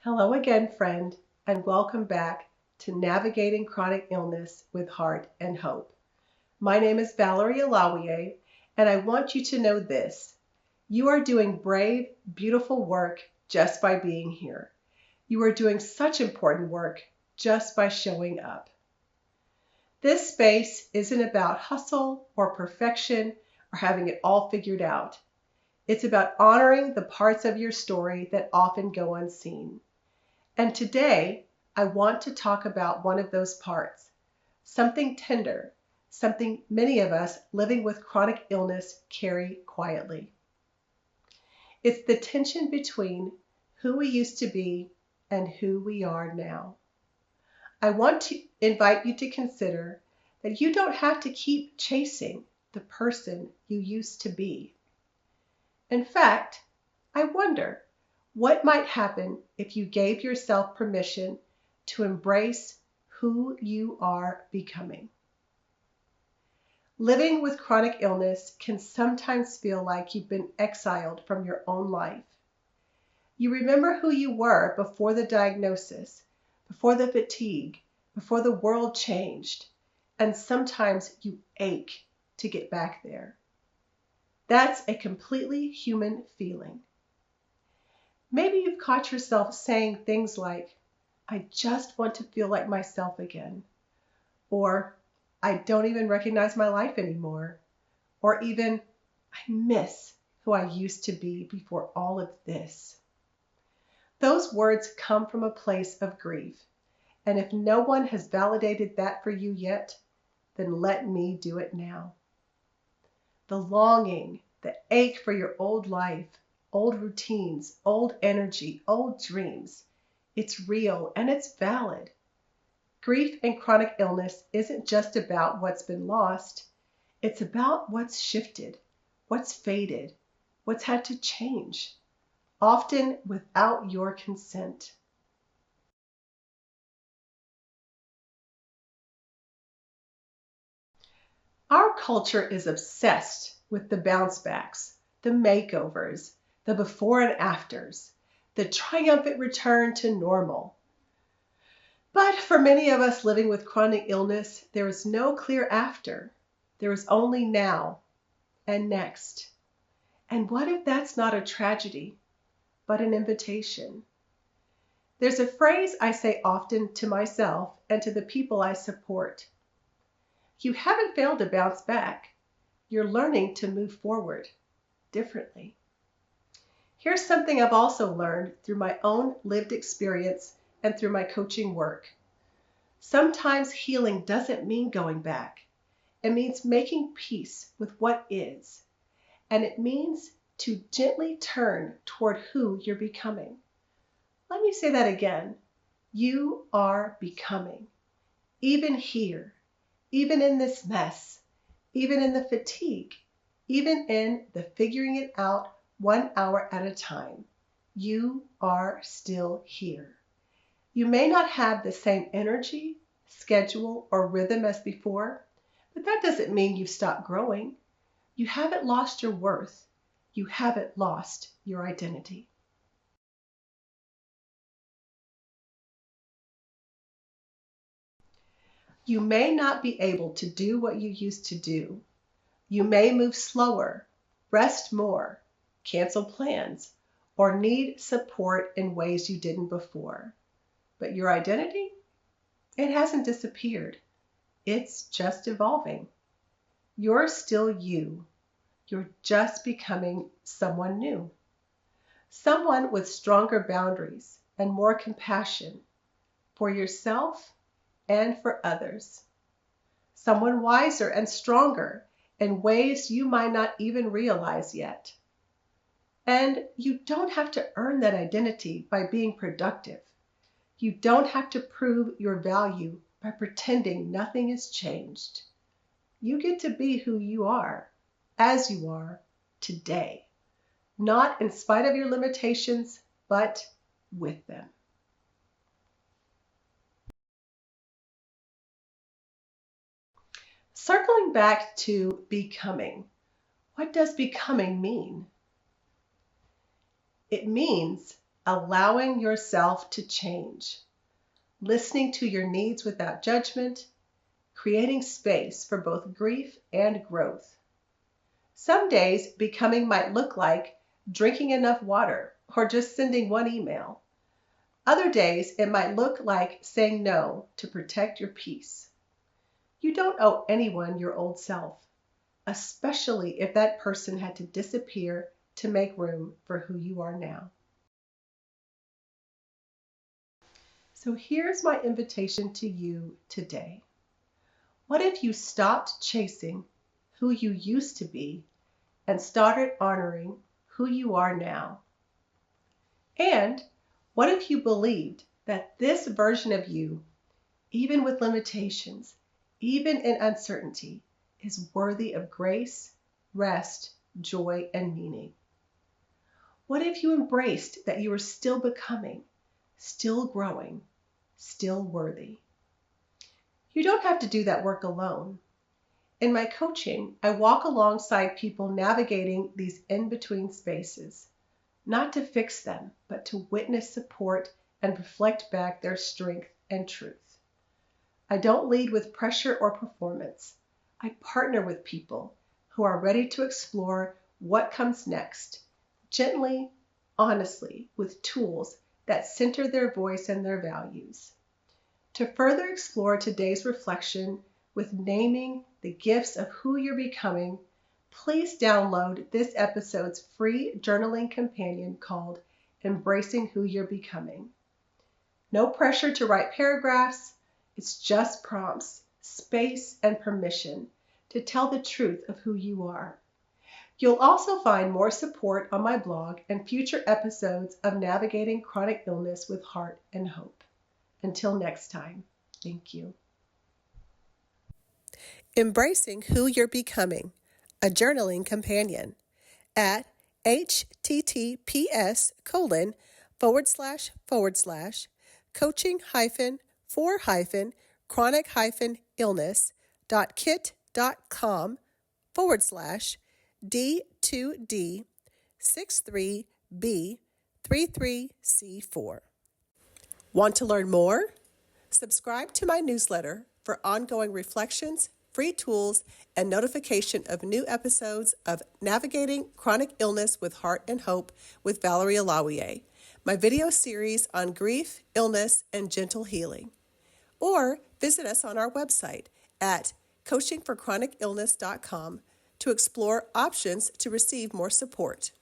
Hello again, friend, and welcome back to Navigating Chronic Illness with Heart and Hope. My name is Valerie Alawiye, and I want you to know this. You are doing brave, beautiful work just by being here. You are doing such important work just by showing up. This space isn't about hustle or perfection or having it all figured out. It's about honoring the parts of your story that often go unseen. And today, I want to talk about one of those parts, something tender, something many of us living with chronic illness carry quietly. It's the tension between who we used to be and who we are now. I want to invite you to consider that you don't have to keep chasing the person you used to be. In fact, I wonder what might happen if you gave yourself permission to embrace who you are becoming. Living with chronic illness can sometimes feel like you've been exiled from your own life. You remember who you were before the diagnosis, before the fatigue, before the world changed, and sometimes you ache to get back there. That's a completely human feeling. Maybe you've caught yourself saying things like, I just want to feel like myself again, or I don't even recognize my life anymore, or even I miss who I used to be before all of this. Those words come from a place of grief, and if no one has validated that for you yet, then let me do it now. The longing, the ache for your old life, old routines, old energy, old dreams, it's real and it's valid. Grief and chronic illness isn't just about what's been lost, it's about what's shifted, what's faded, what's had to change, often without your consent. Our culture is obsessed with the bounce backs, the makeovers, the before and afters, the triumphant return to normal. But for many of us living with chronic illness, there is no clear after. There is only now and next. And what if that's not a tragedy, but an invitation? There's a phrase I say often to myself and to the people I support. You haven't failed to bounce back. You're learning to move forward differently. Here's something I've also learned through my own lived experience and through my coaching work. Sometimes healing doesn't mean going back. It means making peace with what is. And it means to gently turn toward who you're becoming. Let me say that again. You are becoming. Even here, even in this mess, even in the fatigue, even in the figuring it out 1 hour at a time, you are still here. You may not have the same energy, schedule, or rhythm as before, but that doesn't mean you've stopped growing. You haven't lost your worth. You haven't lost your identity. You may not be able to do what you used to do. You may move slower, rest more, cancel plans, or need support in ways you didn't before. But your identity? It hasn't disappeared. It's just evolving. You're still you. You're just becoming someone new. Someone with stronger boundaries and more compassion for yourself and for others. Someone wiser and stronger in ways you might not even realize yet. And you don't have to earn that identity by being productive. You don't have to prove your value by pretending nothing has changed. You get to be who you are, as you are today, not in spite of your limitations, but with them. Circling back to becoming, what does becoming mean? It means allowing yourself to change, listening to your needs without judgment, creating space for both grief and growth. Some days, becoming might look like drinking enough water or just sending one email. Other days, it might look like saying no to protect your peace. You don't owe anyone your old self, especially if that person had to disappear to make room for who you are now. So here's my invitation to you today. What if you stopped chasing who you used to be and started honoring who you are now? And what if you believed that this version of you, even with limitations, even in uncertainty, is worthy of grace, rest, joy, and meaning? What if you embraced that you are still becoming, still growing, still worthy? You don't have to do that work alone. In my coaching, I walk alongside people navigating these in-between spaces, not to fix them, but to witness, support, and reflect back their strength and truth. I don't lead with pressure or performance. I partner with people who are ready to explore what comes next, gently, honestly, with tools that center their voice and their values. To further explore today's reflection with naming the gifts of who you're becoming, please download this episode's free journaling companion called Embracing Who You're Becoming. No pressure to write paragraphs, it's just prompts, space, and permission to tell the truth of who you are. You'll also find more support on my blog and future episodes of Navigating Chronic Illness with Heart and Hope. Until next time, thank you. Embracing Who You're Becoming, a journaling companion at https://coachinghyphen/illness.kit.com/D2D63B33C4. Want to learn more? Subscribe to my newsletter for ongoing reflections, free tools, and notification of new episodes of Navigating Chronic Illness with Heart and Hope with Valerie Alawiye, my video series on grief, illness, and gentle healing. Or visit us on our website at coachingforchronicillness.com to explore options to receive more support.